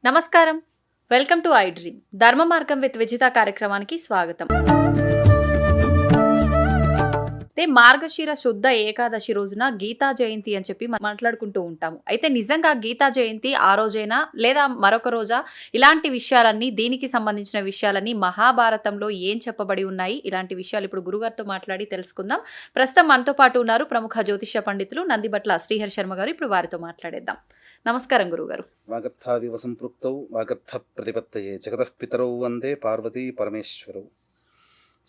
నమస్కారం. Welcome to I dream. ధర్మ మార్గం విత్ విజిత కార్యక్రమానికి స్వాగతం. మార్గశిర శుద్ధ ఏకాదశి రోజున గీతా జయంతి అని చెప్పి మాట్లాడుకుంటూ ఉంటాము. అయితే నిజంగా గీతా జయంతి ఆ రోజైనా లేదా మరొక రోజా? ఇలాంటి విషయాలన్నీ, దీనికి సంబంధించిన విషయాలన్నీ మహాభారతంలో ఏం చెప్పబడి ఉన్నాయి, ఇలాంటి విషయాలు ఇప్పుడు గురుగారితో మాట్లాడి తెలుసుకుందాం. ప్రస్తుతం మనతో పాటు ఉన్నారు ప్రముఖ జ్యోతిష్య పండితులు నందిబట్ల శ్రీహరి శర్మ గారు. ఇప్పుడు వారితో మాట్లాడేద్దాం. నమస్కారం గురుగారు. వాగర్థావివ సంపృక్తౌ వాగర్థ ప్రతిపత్తయే జగతః పితరౌ వందే పార్వతీ పరమేశ్వరౌ.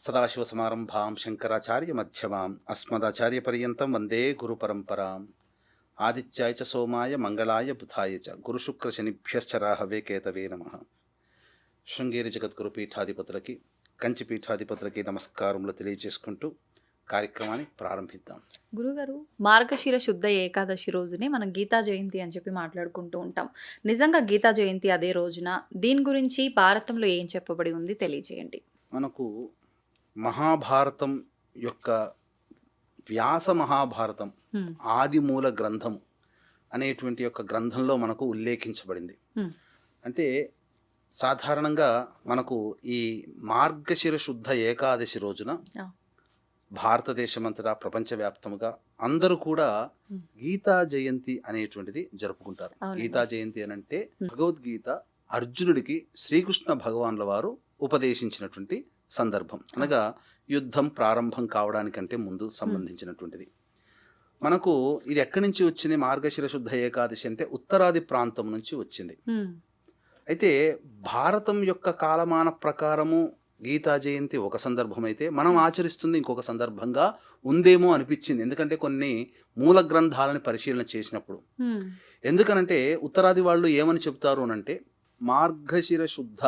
సదాశివ సమారంభాం శంకరాచార్య మధ్యమాం అస్మదాచార్య పర్యంతం వందే గురు పరంపరాం. ఆదిత్యాయ చ సోమాయ మంగళాయ బుధాయ చ గురుశుక్ర శనిభ్యశ్చ రాహవే కేతవే నమః. శృంగేరి జగద్గురు పీఠాధిపతులకి, కంచి పీఠాధిపతులకి నమస్కారములు తెలియజేసుకుంటూ కార్యక్రమాన్ని ప్రారంభిద్దాం. గురుగారు, మార్గశిర శుద్ధ ఏకాదశి రోజునే మనం గీతా జయంతి అని చెప్పి మాట్లాడుకుంటూ ఉంటాం. నిజంగా గీతా జయంతి అదే రోజున? దీని గురించి భారతంలో ఏం చెప్పబడి ఉంది తెలియజేయండి. మనకు మహాభారతం యొక్క వ్యాస మహాభారతం ఆది మూల గ్రంథం అనేటువంటి యొక్క గ్రంథంలో మనకు ఉల్లేఖించబడింది. అంటే సాధారణంగా మనకు ఈ మార్గశిర శుద్ధ ఏకాదశి రోజున భారతదేశమంతటా ప్రపంచవ్యాప్తముగా అందరూ కూడా గీతా జయంతి అనేటువంటిది జరుపుకుంటారు. గీతా జయంతి అని అంటే భగవద్గీత అర్జునుడికి శ్రీకృష్ణ భగవాన్ల వారు ఉపదేశించినటువంటి సందర్భం, అనగా యుద్ధం ప్రారంభం కావడానికంటే ముందు సంబంధించినటువంటిది. మనకు ఇది ఎక్కడి నుంచి వచ్చింది? మార్గశిర శుద్ధ ఏకాదశి అంటే ఉత్తరాది ప్రాంతం నుంచి వచ్చింది. అయితే భారతం యొక్క కాలమాన ప్రకారము గీతా జయంతి ఒక సందర్భం అయితే మనం ఆచరిస్తుంది ఇంకొక సందర్భంగా ఉందేమో అనిపించింది. ఎందుకంటే కొన్ని మూల గ్రంథాలను పరిశీలన చేసినప్పుడు, ఎందుకనంటే ఉత్తరాది వాళ్ళు ఏమని చెప్తారు అనంటే మార్గశిర శుద్ధ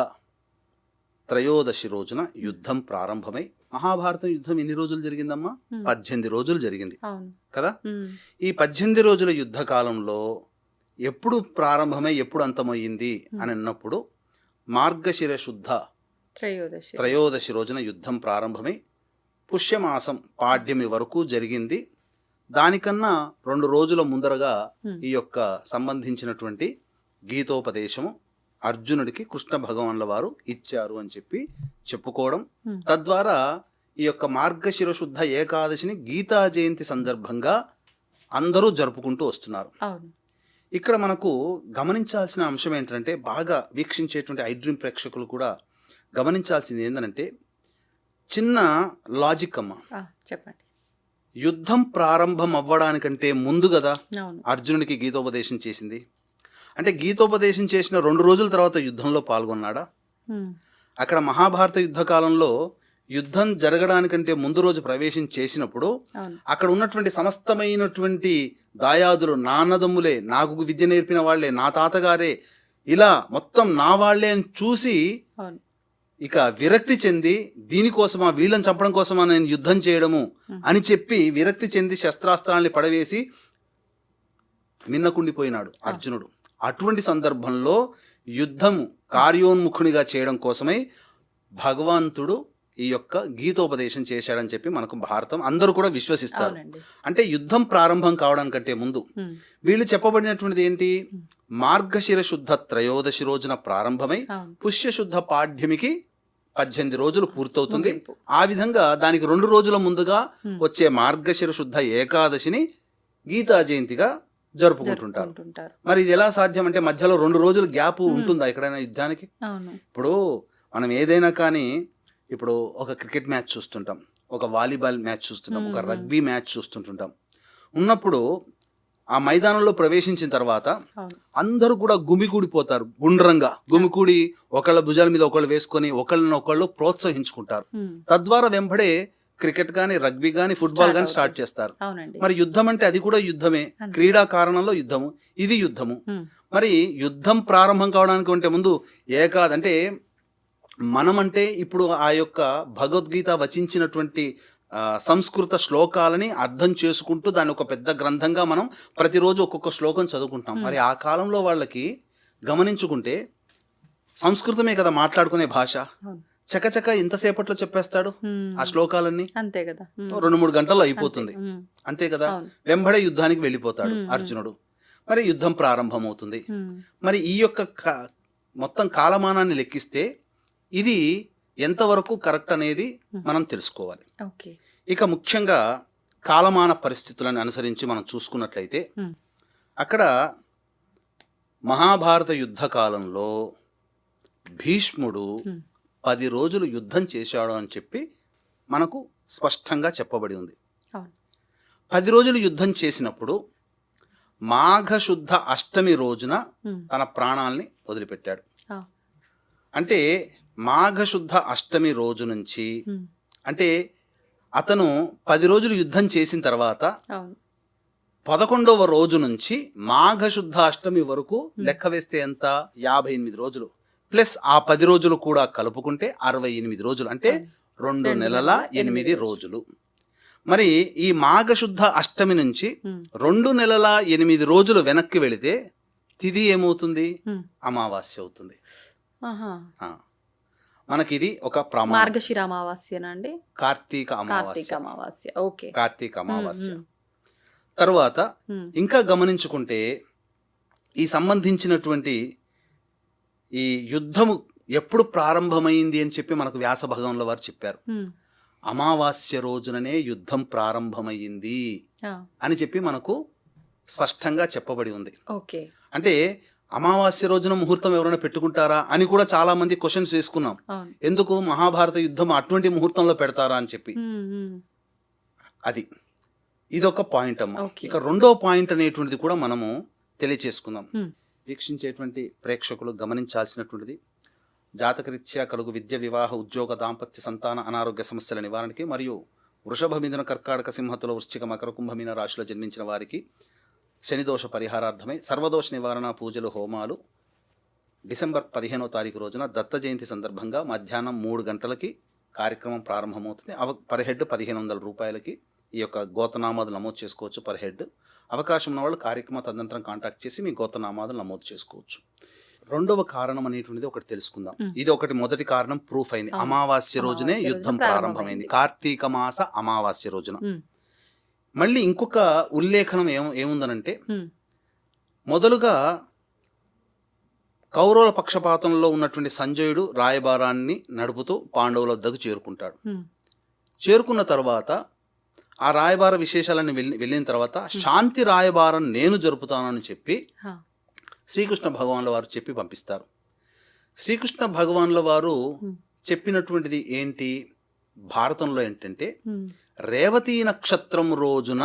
త్రయోదశి రోజున యుద్ధం ప్రారంభమై, మహాభారతం యుద్ధం ఎన్ని రోజులు జరిగిందమ్మా? 18 రోజులు జరిగింది కదా. ఈ 18 రోజుల యుద్ధ కాలంలో ఎప్పుడు ప్రారంభమై ఎప్పుడు అంతమయ్యింది అని అన్నప్పుడు మార్గశిర శుద్ధ త్రయోదశి రోజున యుద్ధం ప్రారంభమై పుష్యమాసం పాడ్యమి వరకు జరిగింది. దానికన్నా 2 రోజుల ముందరగా ఈ యొక్క సంబంధించినటువంటి గీతోపదేశము అర్జునుడికి కృష్ణ భగవాన్ల వారు ఇచ్చారు అని చెప్పి చెప్పుకోవడం, తద్వారా ఈ యొక్క మార్గశిర శుద్ధ ఏకాదశిని గీతా జయంతి సందర్భంగా అందరూ జరుపుకుంటూ వస్తున్నారు. ఇక్కడ మనకు గమనించాల్సిన అంశం ఏంటంటే, బాగా వీక్షించేటువంటి ఐ డ్రీమ్ ప్రేక్షకులు కూడా గమనించాల్సింది ఏంటంటే, చిన్న లాజిక్ అమ్మ. చెప్పండి. యుద్ధం ప్రారంభం అవ్వడానికంటే ముందు కదా అర్జునుడికి గీతోపదేశం చేసింది. అంటే గీతోపదేశం చేసిన 2 రోజుల తర్వాత యుద్ధంలో పాల్గొన్నాడా? అక్కడ మహాభారత యుద్ధ కాలంలో యుద్ధం జరగడానికంటే ముందు రోజు ప్రవేశం చేసినప్పుడు అక్కడ ఉన్నటువంటి సమస్తమైనటువంటి దాయాదులు నాన్నదమ్ములే, నాకు విద్య నేర్పిన వాళ్లే, నా తాతగారే, ఇలా మొత్తం నా వాళ్లే అని చూసి ఇక విరక్తి చెంది, దీనికోసమా, వీళ్ళని చంపడం కోసమా నేను యుద్ధం చేయడము అని చెప్పి విరక్తి చెంది శస్త్రాస్త్రాల్ని పడవేసి మిన్నకుండిపోయినాడు అర్జునుడు. అటువంటి సందర్భంలో యుద్ధము కార్యోన్ముఖునిగా చేయడం కోసమై భగవంతుడు ఈ యొక్క గీతోపదేశం చేశాడని చెప్పి మనకు భారతం అందరూ కూడా విశ్వసిస్తారు. అంటే యుద్ధం ప్రారంభం కావడానికంటే ముందు వీళ్ళు చెప్పబడినటువంటిది ఏంటి? మార్గశిర శుద్ధ త్రయోదశి రోజున ప్రారంభమై పుష్యశుద్ధ పాడ్యమికి 18 రోజులు పూర్తవుతుంది. ఆ విధంగా దానికి 2 రోజుల ముందుగా వచ్చే మార్గశిర శుద్ధ ఏకాదశిని గీతా జయంతిగా జరుపుకుంటుంటారు. మరి ఇది ఎలా సాధ్యం అంటే, మధ్యలో 2 రోజులు గ్యాప్ ఉంటుందా ఎక్కడైనా యుద్ధానికి? ఇప్పుడు మనం ఏదైనా కానీ, ఇప్పుడు ఒక క్రికెట్ మ్యాచ్ చూస్తుంటాం, ఒక వాలీబాల్ మ్యాచ్ చూస్తుంటాం, ఒక రగ్బీ మ్యాచ్ చూస్తుంటుంటాం. ఉన్నప్పుడు ఆ మైదానంలో ప్రవేశించిన తర్వాత అందరూ కూడా గుమికూడిపోతారు. గుండ్రంగా గుమికూడి ఒకళ్ళ భుజాల మీద ఒకళ్ళు వేసుకొని ఒకళ్ళనొకళ్ళు ప్రోత్సహించుకుంటారు. తద్వారా వెంబడే క్రికెట్ కానీ, రగ్బీ కానీ, ఫుట్బాల్ కానీ స్టార్ట్ చేస్తారు. మరి యుద్ధం అంటే అది కూడా యుద్ధమే, క్రీడా కారణంలో యుద్ధము, ఇది యుద్ధము. మరి యుద్ధం ప్రారంభం కావడానికి అంటే ముందు అంటే మనమంటే ఇప్పుడు ఆ యొక్క భగవద్గీత వచించినటువంటి సంస్కృత శ్లోకాలని అర్థం చేసుకుంటూ దాన్ని ఒక పెద్ద గ్రంథంగా మనం ప్రతిరోజు ఒక్కొక్క శ్లోకం చదువుకుంటాం. మరి ఆ కాలంలో వాళ్ళకి గమనించుకుంటే సంస్కృతమే కదా మాట్లాడుకునే భాష. చకచక ఇంతసేపట్లో చెప్పేస్తాడు ఆ శ్లోకాలన్నీ, అంతే కదా, 2-3 గంటల్లో అయిపోతుంది, అంతే కదా. వెంబడే యుద్ధానికి వెళ్ళిపోతాడు అర్జునుడు. మరి యుద్ధం ప్రారంభమవుతుంది. మరి ఈ యొక్క మొత్తం కాలమానాన్ని లెక్కిస్తే ఇది ఎంతవరకు కరెక్ట్ అనేది మనం తెలుసుకోవాలి. ఓకే. ఇక ముఖ్యంగా కాలమాన పరిస్థితులను అనుసరించి మనం చూసుకున్నట్లయితే అక్కడ మహాభారత యుద్ధ కాలంలో భీష్ముడు 10 రోజులు యుద్ధం చేశాడు అని చెప్పి మనకు స్పష్టంగా చెప్పబడి ఉంది. 10 రోజులు యుద్ధం చేసినప్పుడు మాఘశుద్ధ అష్టమి రోజున తన ప్రాణాల్ని వదిలిపెట్టాడు. అంటే మాఘశుద్ధ అష్టమి రోజు నుంచి అంటే అతను 10 రోజులు యుద్ధం చేసిన తర్వాత 11వ రోజు నుంచి మాఘశుద్ధ అష్టమి వరకు లెక్క వేస్తే ఎంత 58 రోజులు ప్లస్ ఆ 10 రోజులు కూడా కలుపుకుంటే 68 రోజులు, అంటే 2 నెలల 8 రోజులు. మరి ఈ మాఘశుద్ధ అష్టమి నుంచి 2 నెలల 8 రోజులు వెనక్కి వెళితే తిథి ఏమవుతుంది? అమావాస్య అవుతుంది. మనకి ఇది ఒక ప్రమాణం. మార్గశిర అమావాస్యనా అండి? కార్తీక అమావాస్య. ఓకే. కార్తీక అమావాస్య తర్వాత ఇంకా గమనించుకుంటే ఈ సంబంధించినటువంటి ఈ యుద్ధము ఎప్పుడు ప్రారంభమైంది అని చెప్పి మనకు వ్యాస భగవానుల వారు చెప్పారు. అమావాస్య రోజుననే యుద్ధం ప్రారంభమైంది అని చెప్పి మనకు స్పష్టంగా చెప్పబడి ఉంది. ఓకే. అంటే అమావాస్య రోజున ముహూర్తం ఎవరైనా పెట్టుకుంటారా అని కూడా చాలా మంది క్వశ్చన్స్ వేసుకున్నాం. ఎందుకు మహాభారత యుద్ధం అటువంటి ముహూర్తంలో పెడతారా అని చెప్పి. అది ఇదొక పాయింట్ అమ్మా. ఇక రెండో పాయింట్ అనేటువంటిది కూడా మనము తెలియచేసుకుందాం. వీక్షించేటువంటి ప్రేక్షకులు గమనించాల్సినటువంటిది జాతకరీత్యా కలుగు విద్య, వివాహ, ఉద్యోగ, దాంపత్య, సంతాన, అనారోగ్య సమస్యల నివారణకి మరియు వృషభ, మిథున, కర్కాటక, సింహతుల, వృశ్చిక, మకర, కుంభమీన రాశిలో జన్మించిన వారికి శనిదోష పరిహారార్థమై సర్వదోష నివారణ పూజలు, హోమాలు డిసెంబర్ 15వ తారీఖు రోజున దత్త జయంతి సందర్భంగా మధ్యాహ్నం 3 గంటలకి కార్యక్రమం ప్రారంభమవుతుంది. పర్ హెడ్ 1500 రూపాయలకి ఈ యొక్క గోతనామాదులు నమోదు చేసుకోవచ్చు పర్ హెడ్. అవకాశం ఉన్న వాళ్ళు కార్యక్రమం తదనంతరం కాంటాక్ట్ చేసి మీ గోతనామాదులు నమోదు చేసుకోవచ్చు. రెండవ కారణం అనేటువంటిది ఒకటి తెలుసుకుందాం. ఇది ఒకటి మొదటి కారణం ప్రూఫ్ అయింది. అమావాస్య రోజునే యుద్ధం ప్రారంభమైంది, కార్తీక మాస అమావాస్య రోజున. మళ్ళీ ఇంకొక ఉల్లేఖనం ఏముందనంటే మొదలుగా కౌరవుల పక్షపాతంలో ఉన్నటువంటి సంజయుడు రాయబారాన్ని నడుపుతూ పాండవుల వద్దకు చేరుకుంటాడు. చేరుకున్న తర్వాత ఆ రాయబార విశేషాలన్నీ వెళ్ళిన తర్వాత శాంతి రాయబారం నేను జరుపుతానని చెప్పి శ్రీకృష్ణ భగవానుల వారు చెప్పి పంపిస్తారు. శ్రీకృష్ణ భగవానుల వారు చెప్పినటువంటిది ఏంటి భారతంలో ఏంటంటే రేవతీ నక్షత్రం రోజున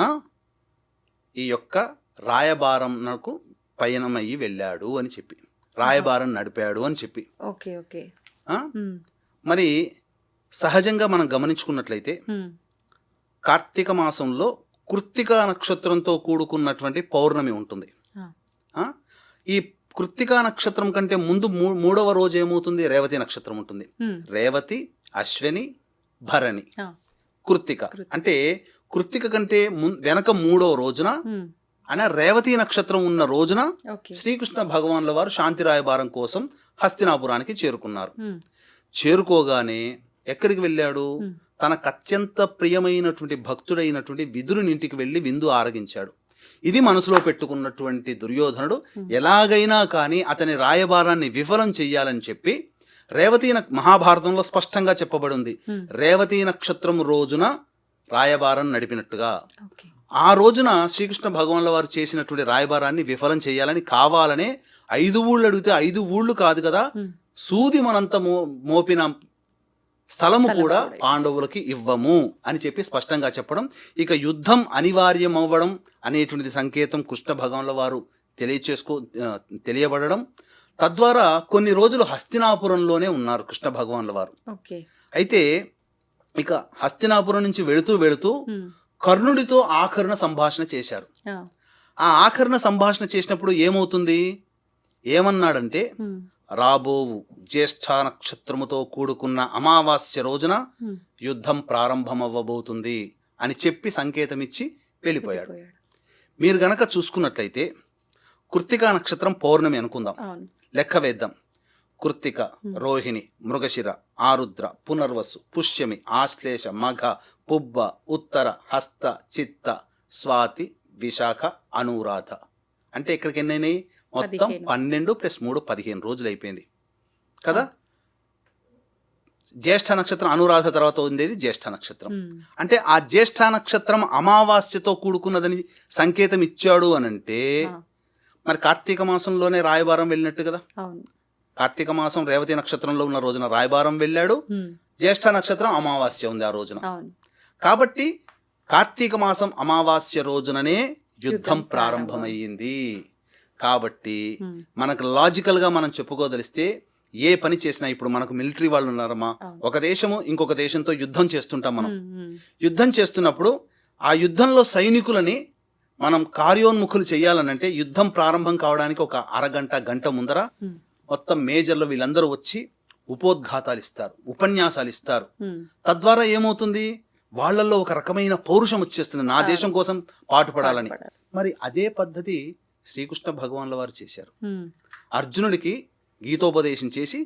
ఈ యొక్క రాయబారం నాకు పయనమయ్యి వెళ్ళాడు అని చెప్పి, రాయబారం నడిపాడు అని చెప్పి. మరి సహజంగా మనం గమనించుకున్నట్లయితే కార్తీక మాసంలో కృత్తికా నక్షత్రంతో కూడుకున్నటువంటి పౌర్ణమి ఉంటుంది. ఈ కృత్తికా నక్షత్రం కంటే ముందు 3వ రోజు ఏమవుతుంది? రేవతి నక్షత్రం ఉంటుంది. రేవతి, అశ్విని, భరణి, కృత్తిక. అంటే కృత్తిక కంటే వెనక 3వ రోజున అనే రేవతి నక్షత్రం ఉన్న రోజున శ్రీకృష్ణ భగవానుల వారు శాంతి రాయబారం కోసం హస్తినాపురానికి చేరుకున్నారు. చేరుకోగానే ఎక్కడికి వెళ్ళాడు? తనకు అత్యంత ప్రియమైనటువంటి భక్తుడైనటువంటి విదురుని ఇంటికి వెళ్ళి విందు ఆరగించాడు. ఇది మనసులో పెట్టుకున్నటువంటి దుర్యోధనుడు ఎలాగైనా కానీ అతని రాయబారాన్ని విఫలం చెయ్యాలని చెప్పి రేవతీ మహాభారతంలో స్పష్టంగా చెప్పబడి ఉంది. రేవతీ నక్షత్రం రోజున రాయబారం నడిపినట్టుగా ఆ రోజున శ్రీకృష్ణ భగవానుల వారు చేసినటువంటి రాయబారాన్ని విఫలం చేయాలని కావాలనే 5 ఊళ్ళు అడిగితే 5 ఊళ్ళు కాదు కదా, సూది మనంత మోపిన స్థలము కూడా పాండవులకి ఇవ్వము అని చెప్పి స్పష్టంగా చెప్పడం. ఇక యుద్ధం అనివార్యం అవ్వడం అనేటువంటిది సంకేతం కృష్ణ భగవానుల వారు తెలియబడడం. తద్వారా కొన్ని రోజులు హస్తినాపురంలోనే ఉన్నారు కృష్ణ భగవానుల వారు. అయితే ఇక హస్తినాపురం నుంచి వెళుతూ కర్ణుడితో ఆఖరణ సంభాషణ చేశారు. ఆ ఆఖరణ సంభాషణ చేసినప్పుడు ఏమవుతుంది? ఏమన్నాడంటే రాబోవు జ్యేష్ఠ నక్షత్రముతో కూడుకున్న అమావాస్య రోజున యుద్ధం ప్రారంభమవ్వబోతుంది అని చెప్పి సంకేతం ఇచ్చి వెళ్ళిపోయాడు. మీరు గనక చూసుకున్నట్లయితే కృత్తికా నక్షత్రం పౌర్ణమి అనుకుందాం, లెక్క వేద్దాం. కృత్తిక, రోహిణి, మృగశిర, ఆరుద్ర, పునర్వసు, పుష్యమి, ఆశ్లేష, మఘ, పుబ్బ, ఉత్తర, హస్త, చిత్త, స్వాతి, విశాఖ, అనురాధ. అంటే ఇక్కడికి ఎన్నైనాయి? మొత్తం 12 + 3 15 రోజులు అయిపోయింది. కదా. జ్యేష్ఠ నక్షత్రం అనురాధ తర్వాత ఉండేది జ్యేష్ఠ నక్షత్రం. అంటే ఆ జ్యేష్ఠ నక్షత్రం అమావాస్యతో కూడుకున్నదని సంకేతం ఇచ్చాడు అనంటే మరి కార్తీక మాసంలోనే రాయబారం వెళ్ళినట్టు కదా. కార్తీక మాసం రేవతి నక్షత్రంలో ఉన్న రోజున రాయబారం వెళ్ళాడు, జ్యేష్ఠ నక్షత్రం అమావాస్య ఉంది ఆ రోజున. కాబట్టి కార్తీక మాసం అమావాస్య రోజుననే యుద్ధం ప్రారంభమయ్యింది. కాబట్టి మనకు లాజికల్ గా మనం చెప్పుకోదలిస్తే ఏ పని చేసినా, ఇప్పుడు మనకు మిలిటరీ వాళ్ళు ఉన్నారమ్మా, ఒక దేశము ఇంకొక దేశంతో యుద్ధం చేస్తుంటాం. మనం యుద్ధం చేస్తున్నప్పుడు ఆ యుద్ధంలో సైనికులని మనం కార్యోన్ముఖులు చేయాలనంటే యుద్ధం ప్రారంభం కావడానికి ఒక గంట ముందర మొత్తం మేజర్లు వీళ్ళందరూ వచ్చి ఉపోద్ఘాతాలు ఇస్తారు, ఉపన్యాసాలు ఇస్తారు. తద్వారా ఏమవుతుంది, వాళ్ళల్లో ఒక రకమైన పౌరుషం వచ్చేస్తుంది, నా దేశం కోసం పాటుపడాలని. మరి అదే పద్ధతి శ్రీకృష్ణ భగవాన్ల వారు చేశారు. అర్జునుడికి గీతోపదేశం చేసి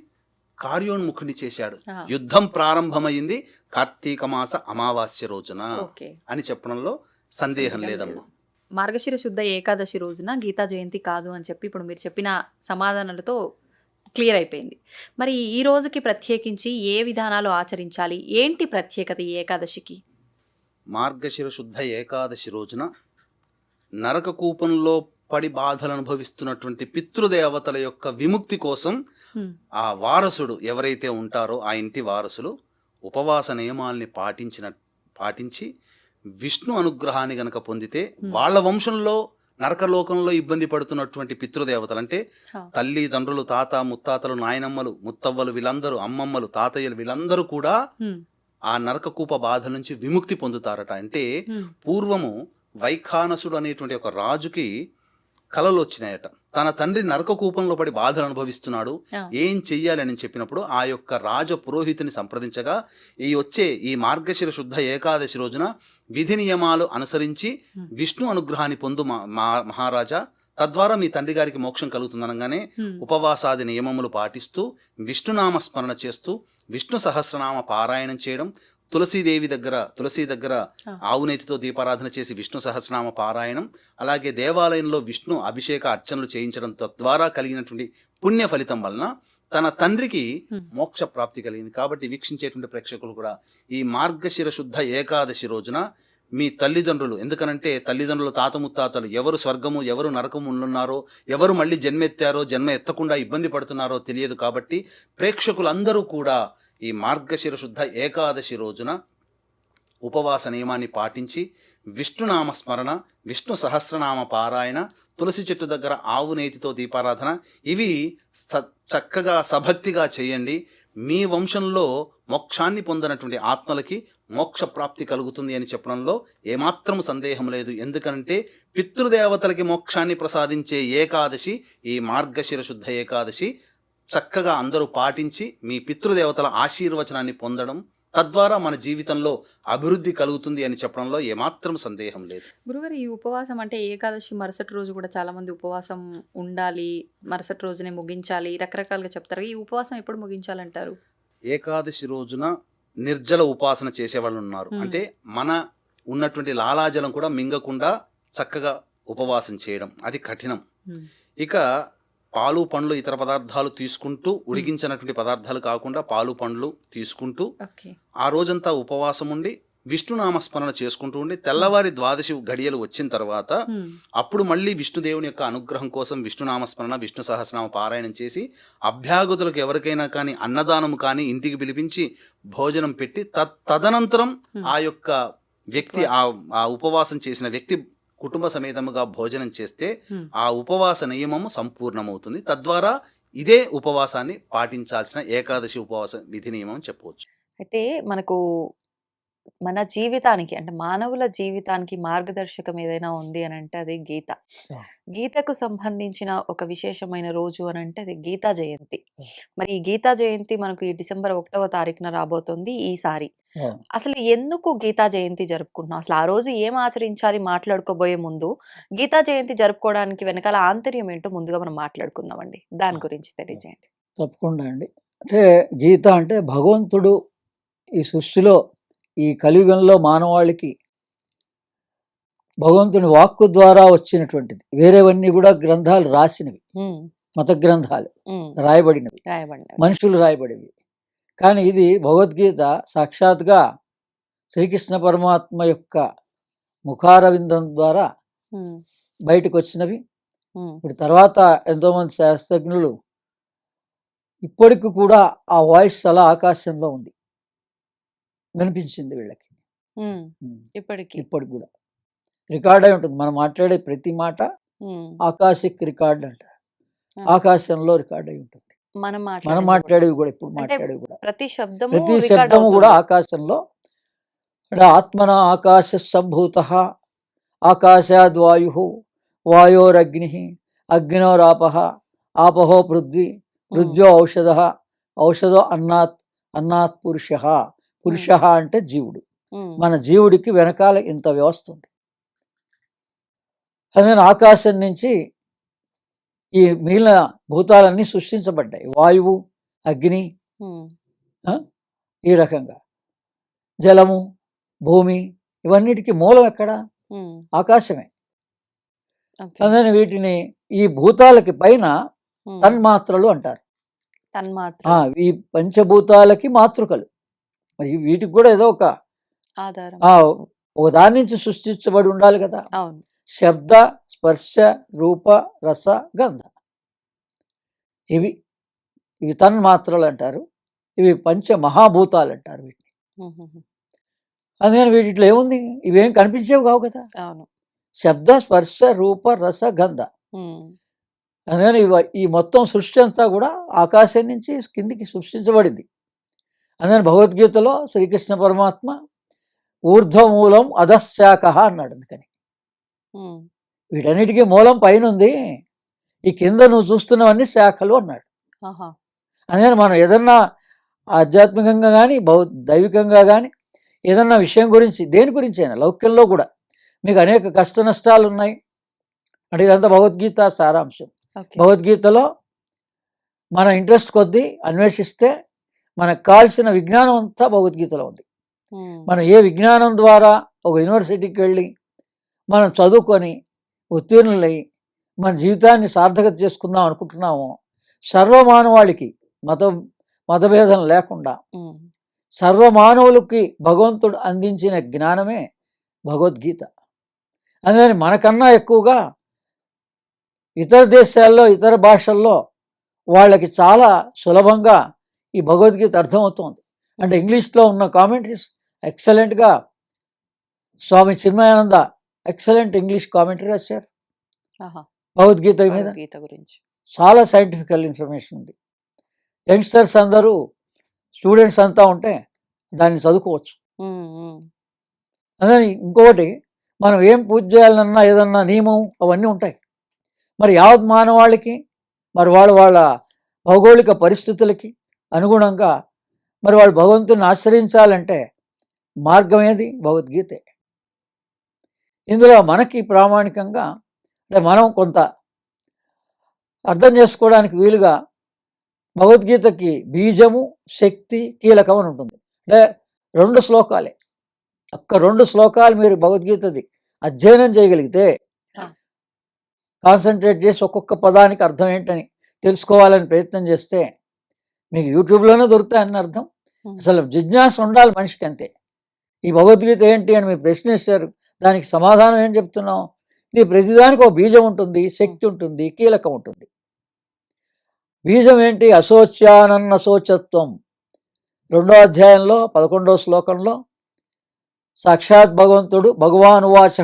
కార్యోన్ముఖుని చేశాడు. యుద్ధం ప్రారంభమైంది కార్తీక మాస అమావాస్య రోజున అని చెప్పడంలో సందేహం లేదమ్మా. మార్గశిర శుద్ధ ఏకాదశి రోజున గీతా జయంతి కాదు అని చెప్పి ఇప్పుడు మీరు చెప్పిన సమాధానాలతో క్లియర్ అయిపోయింది. మరి ఈ రోజుకి ప్రత్యేకించి ఏ విధానాలు ఆచరించాలి, ఏంటి ప్రత్యేకత ఈ ఏకాదశికి? మార్గశిర శుద్ధ ఏకాదశి రోజున నరక కూపంలో పడి బాధలు అనుభవిస్తున్నటువంటి పితృదేవతల యొక్క విముక్తి కోసం ఆ వారసుడు ఎవరైతే ఉంటారో ఆ ఇంటి వారసులు ఉపవాస నియమాల్ని పాటించి విష్ణు అనుగ్రహాన్ని గనక పొందితే వాళ్ళ వంశంలో నరకలోకంలో ఇబ్బంది పడుతున్నటువంటి పితృదేవతలు అంటే తల్లి తండ్రులు, తాత ముత్తాతలు, నాయనమ్మలు, ముత్తవ్వలు, వీళ్ళందరూ, అమ్మమ్మలు, తాతయ్యలు, వీళ్ళందరూ కూడా ఆ నరకకూప బాధ నుంచి విముక్తి పొందుతారట. అంటే పూర్వము వైఖానసుడు అనేటువంటి ఒక రాజుకి కలలు వచ్చినాయట, తన తండ్రి నరకకూపంలో పడి బాధలు అనుభవిస్తున్నాడు, ఏం చెయ్యాలని చెప్పినప్పుడు ఆ యొక్క రాజ పురోహితుని సంప్రదించగా ఈ మార్గశిర శుద్ధ ఏకాదశి రోజున విధి నియమాలు అనుసరించి విష్ణు అనుగ్రహాన్ని పొందు మహారాజా, తద్వారా మీ తండ్రి గారికి మోక్షం కలుగుతుందనగానే ఉపవాసాది నియమములు పాటిస్తూ విష్ణునామ స్మరణ చేస్తూ విష్ణు సహస్రనామ పారాయణం చేయడం, తులసి దగ్గర ఆవునేతితో దీపారాధన చేసి విష్ణు సహస్రనామ పారాయణం, అలాగే దేవాలయంలో విష్ణు అభిషేక అర్చనలు చేయించడం తద్వారా కలిగినటువంటి పుణ్య ఫలితం వలన తన తండ్రికి మోక్ష ప్రాప్తి కలిగింది. కాబట్టి వీక్షించేటువంటి ప్రేక్షకులు కూడా ఈ మార్గశిర శుద్ధ ఏకాదశి రోజున మీ తల్లిదండ్రులు, ఎందుకనంటే తల్లిదండ్రులు, తాత ముత్తాతలు ఎవరు స్వర్గము ఎవరు నరకము ఉన్నారో, ఎవరు మళ్ళీ జన్మెత్తారో జన్మ ఎత్తకుండా ఇబ్బంది పడుతున్నారో తెలియదు. కాబట్టి ప్రేక్షకులందరూ కూడా ఈ మార్గశిర శుద్ధ ఏకాదశి రోజున ఉపవాస నియమాన్ని పాటించి విష్ణునామ స్మరణ, విష్ణు సహస్రనామ పారాయణ, తులసి చెట్టు దగ్గర ఆవు నేతితో దీపారాధన ఇవి చక్కగా సభక్తిగా చేయండి. మీ వంశంలో మోక్షాన్ని పొందినటువంటి ఆత్మలకి మోక్ష ప్రాప్తి కలుగుతుంది అని చెప్పడంలో ఏమాత్రం సందేహం లేదు. ఎందుకంటే పితృదేవతలకి మోక్షాన్ని ప్రసాదించే ఏకాదశి ఈ మార్గశిర శుద్ధ ఏకాదశి. చక్కగా అందరూ పాటించి మీ పితృదేవతల ఆశీర్వచనాన్ని పొందడం, తద్వారా మన జీవితంలో అభివృద్ధి కలుగుతుంది అని చెప్పడంలో ఏమాత్రం సందేహం లేదు. గురుగారు, ఈ ఉపవాసం అంటే ఏకాదశి మరుసటి రోజు కూడా చాలా మంది ఉపవాసం ఉండాలి, మరుసటి రోజునే ముగించాలి, రకరకాలుగా చెప్తారు. ఈ ఉపవాసం ఎప్పుడు ముగించాలంటారు? ఏకాదశి రోజున నిర్జల ఉపాసన చేసేవాళ్ళు ఉన్నారు. అంటే మన ఉన్నటువంటి లాలాజలం కూడా మింగకుండా చక్కగా ఉపవాసం చేయడం అది కఠినం. ఇక పాలు పండ్లు ఇతర పదార్థాలు తీసుకుంటూ, ఉడికించినటువంటి పదార్థాలు కాకుండా పాలు పండ్లు తీసుకుంటూ ఆ రోజంతా ఉపవాసం ఉండి విష్ణునామస్మరణ చేసుకుంటూ ఉండి తెల్లవారి ద్వాదశి గడియలు వచ్చిన తర్వాత అప్పుడు మళ్ళీ విష్ణుదేవుని యొక్క అనుగ్రహం కోసం విష్ణునామస్మరణ, విష్ణు సహస్రనామ పారాయణం చేసి అభ్యాగతులకు ఎవరికైనా కానీ అన్నదానము కానీ ఇంటికి పిలిపించి భోజనం పెట్టి తదనంతరం ఆ యొక్క వ్యక్తి ఆ ఉపవాసం చేసిన వ్యక్తి కుటుంబ సమేతముగా భోజనం చేస్తే ఆ ఉపవాస నియమము సంపూర్ణమవుతుంది. తద్వారా ఇదే ఉపవాసాన్ని పాటించాల్సిన ఏకాదశి ఉపవాస విధి నియమం చెప్పవచ్చు. అయితే మనకు మన జీవితానికి అంటే మానవుల జీవితానికి మార్గదర్శకం ఏదైనా ఉంది అని అంటే అది గీత. గీతకు సంబంధించిన ఒక విశేషమైన రోజు అని అంటే అది గీతా జయంతి. మరి ఈ గీతా జయంతి మనకు ఈ డిసెంబర్ 1వ తారీఖున రాబోతోంది ఈసారి. అసలు ఎందుకు గీతా జయంతి జరుపుకుంటున్నాం, అసలు ఆ రోజు ఏం ఆచరించాలి మాట్లాడుకోబోయే ముందు గీతా జయంతి జరుపుకోవడానికి వెనకాల ఆంతర్యం ఏంటో ముందుగా మనం మాట్లాడుకుందామండి. దాని గురించి తెలియజేయండి. తప్పకుండా అండి. అంటే గీత అంటే భగవంతుడు ఈ సృష్టిలో ఈ కలియుగంలో మానవాళికి భగవంతుని వాక్కు ద్వారా వచ్చినటువంటిది. వేరేవన్నీ కూడా గ్రంథాలు రాసినవి. మత గ్రంథాలు ఉమ్, రాయబడినవి, రాయబడినవి. మనుషులు రాయబడినవి. కానీ ఇది భగవద్గీత సాక్షాత్గా శ్రీకృష్ణ పరమాత్మ యొక్క ముఖారవిందం ద్వారా ఉమ్, బయటకు వచ్చినవి. ఉమ్, ఇప్పుడు తర్వాత ఎంతోమంది శాస్త్రజ్ఞులు ఇప్పటికి కూడా ఆ వాయిస్ అలా ఆకాశంలో ఉంది, వినిపించింది వీళ్ళకి. ఉమ్, ఉమ్. ఇప్పటికి. ఇప్పటికి కూడా రికార్డ్ అయి ఉంటుంది. మనం మాట్లాడే ప్రతి మాట ఉమ్, ఆకాశిక్ రికార్డ్ అంటారు. ఆ. ఆకాశంలో రికార్డ్ అయి ఉంటుంది. మనం మనం మాట్లాడేది కూడా. మాట్లాడేవి కూడా, ఇప్పుడు అంటే మాట్లాడేవి కూడా, ప్రతి శబ్దము ప్రతి రికార్డ్ శబ్దము కూడా అవుతుంది. ఆకాశంలో. అంటే ఆత్మన ఆకాశ సంభూత, ఆకాశాద్వాయు, వాయోరగ్ని, అగ్నిరాప, ఆపహో పృథ్వీ, పృథ్వో ఔషధ, ఔషధో అన్నాత్, అన్నాత్ పురుష. పురుష అంటే జీవుడు. ఉమ్, మన జీవుడికి వెనకాల ఇంత వ్యవస్థ ఉంది. అదే ఆకాశం నుంచి ఈ మిగిలిన భూతాలన్నీ సృష్టించబడ్డాయి. వాయువు, అగ్ని, ఉమ్, ఈ రకంగా జలము, భూమి, ఇవన్నిటికీ మూలం ఎక్కడ? ఉమ్, ఆకాశమే. ఓకే. అందుకని వీటిని ఈ భూతాలకి పైన ఉమ్, తన్మాత్రలు అంటారు. తన్మాత్ర ఈ పంచభూతాలకి మాతృకలు. మరి వీటికి కూడా ఏదో ఒక ఆధారం. ఒక దాని నుంచి సృష్టించబడి ఉండాలి కదా. అవును. శబ్ద, స్పర్శ, రూప, రస, గంధ, ఇవి ఇవి తన్మాత్రలు అంటారు. ఇవి పంచ మహాభూతాలు అంటారు వీటిని. ఉమ్, ఉమ్, ఉమ్, అందుకని వీటిలో ఏముంది? ఇవేం కనిపించేవి కావు కదా. అవును. శబ్ద, స్పర్శ, రూప, రస, గంధ. ఉమ్, అందుకని ఈ మొత్తం సృష్టి అంతా కూడా ఆకాశం నుంచి కిందికి సృష్టించబడింది. అందుకని భగవద్గీతలో శ్రీకృష్ణ పరమాత్మ ఊర్ధ్వమూలం అధశాఖ అన్నాడు. అందుకని ఉమ్, వీటన్నిటికీ మూలం పైన ఉంది, ఈ కింద నువ్వు చూస్తున్నవన్నీ శాఖలు అన్నాడు. ఆహా. అందుకని మనం ఏదన్నా ఆధ్యాత్మికంగా కానీ దైవికంగా కానీ ఏదన్నా విషయం గురించి, దేని గురించి అయినా లౌక్యంలో కూడా మీకు అనేక కష్ట నష్టాలు ఉన్నాయి అంటే ఇదంతా భగవద్గీత సారాంశం. ఓకే. భగవద్గీతలో మన ఇంట్రెస్ట్ కొద్దీ అన్వేషిస్తే మనకు కావాల్సిన విజ్ఞానం అంతా భగవద్గీతలో ఉంది. ఉమ్, మనం ఏ విజ్ఞానం ద్వారా ఒక యూనివర్సిటీకి వెళ్ళి మనం చదువుకొని ఉత్తీర్ణులై మన జీవితాన్ని సార్థకత చేసుకుందాం అనుకుంటున్నామో, సర్వమానవాళికి మతభేదం లేకుండా ఉమ్, సర్వమానవులకి భగవంతుడు అందించిన జ్ఞానమే భగవద్గీత. అందుకని మనకన్నా ఎక్కువగా ఇతర దేశాల్లో, ఇతర భాషల్లో వాళ్ళకి చాలా సులభంగా ఈ భగవద్గీత అర్థమవుతుంది. అంటే ఇంగ్లీష్లో ఉన్న కామెంటరీస్ ఎక్సలెంట్గా, స్వామి చిన్మయానంద ఎక్సలెంట్ ఇంగ్లీష్ కామెంటరీ రాశారు ఆహా. భగవద్గీత మీద. భగవద్గీత గురించి. చాలా సైంటిఫికల్ ఇన్ఫర్మేషన్ ఉంది. యంగ్స్టర్స్ అందరూ, స్టూడెంట్స్ అంతా ఉంటే దాన్ని చదువుకోవచ్చు. ఉమ్, ఉమ్, అదే ఇంకొకటి, మనం ఏం పూజ చేయాలన్నా ఏదన్నా నియమం అవన్నీ ఉంటాయి. మరి యావత్ మానవాళికి మరి వాళ్ళ భౌగోళిక పరిస్థితులకి అనుగుణంగా మరి వాళ్ళు భగవంతుని ఆశ్రయించాలంటే మార్గం ఏది? భగవద్గీతే. ఇందులో మనకి ప్రామాణికంగా అంటే మనం కొంత అర్థం చేసుకోవడానికి వీలుగా భగవద్గీతకి బీజము, శక్తి, కీలకం అని ఉంటుంది. అంటే 2 శ్లోకాలే, ఒక్క 2 శ్లోకాలు మీరు భగవద్గీతది అధ్యయనం చేయగలిగితే, కాన్సన్ట్రేట్ చేసి ఒక్కొక్క పదానికి అర్థం ఏంటని తెలుసుకోవాలని ప్రయత్నం చేస్తే మీకు యూట్యూబ్లోనే దొరుకుతాయని అర్థం. అసలు జిజ్ఞాస ఉండాలి మనిషికి, అంతే. ఈ భగవద్గీత ఏంటి అని మీరు ప్రశ్నిస్తారు, దానికి సమాధానం ఏం చెప్తున్నాం? ఇది ప్రతిదానికి ఒక బీజం ఉంటుంది, శక్తి ఉంటుంది, కీలకం ఉంటుంది. బీజం ఏంటి? అశోచ్యానన్న శోచత్వం. 2వ అధ్యాయంలో 11వ శ్లోకంలో సాక్షాత్ భగవంతుడు భగవానువాచ,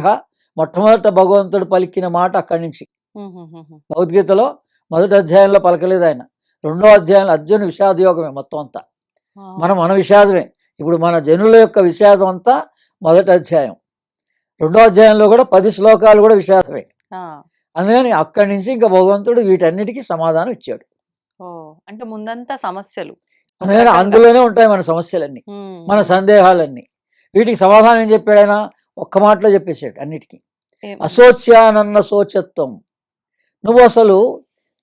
మొట్టమొదట భగవంతుడు పలికిన మాట అక్కడి నుంచి. ఉమ్, ఉమ్, ఉమ్, ఉమ్, భగవద్గీతలో మొదటి అధ్యాయంలో పలకలేదు ఆయన. 2వ అధ్యాయంలో అర్జున విషాదయోగమే మొత్తం అంతా. ఆ, మన విషాదమే. ఇప్పుడు మన జనుల యొక్క విషాదం అంతా మొదటి అధ్యాయం. 2వ అధ్యాయంలో కూడా 10 శ్లోకాలు కూడా విషాదమే. ఆ. అందుకని అక్కడి నుంచి ఇంకా భగవంతుడు వీటన్నిటికీ సమాధానం ఇచ్చాడు. ఓ, అంటే ముందంతా సమస్యలు. అందుకని అందులోనే ఉంటాయి మన సమస్యలన్నీ, ఉమ్, మన సందేహాలన్నీ. వీటికి సమాధానం ఏం చెప్పాడు ఆయన? ఒక్క మాటలో చెప్పేశాడు అన్నిటికీ. ఏం- అశోచ్యానన్న శోచత్వం. నువ్వు అసలు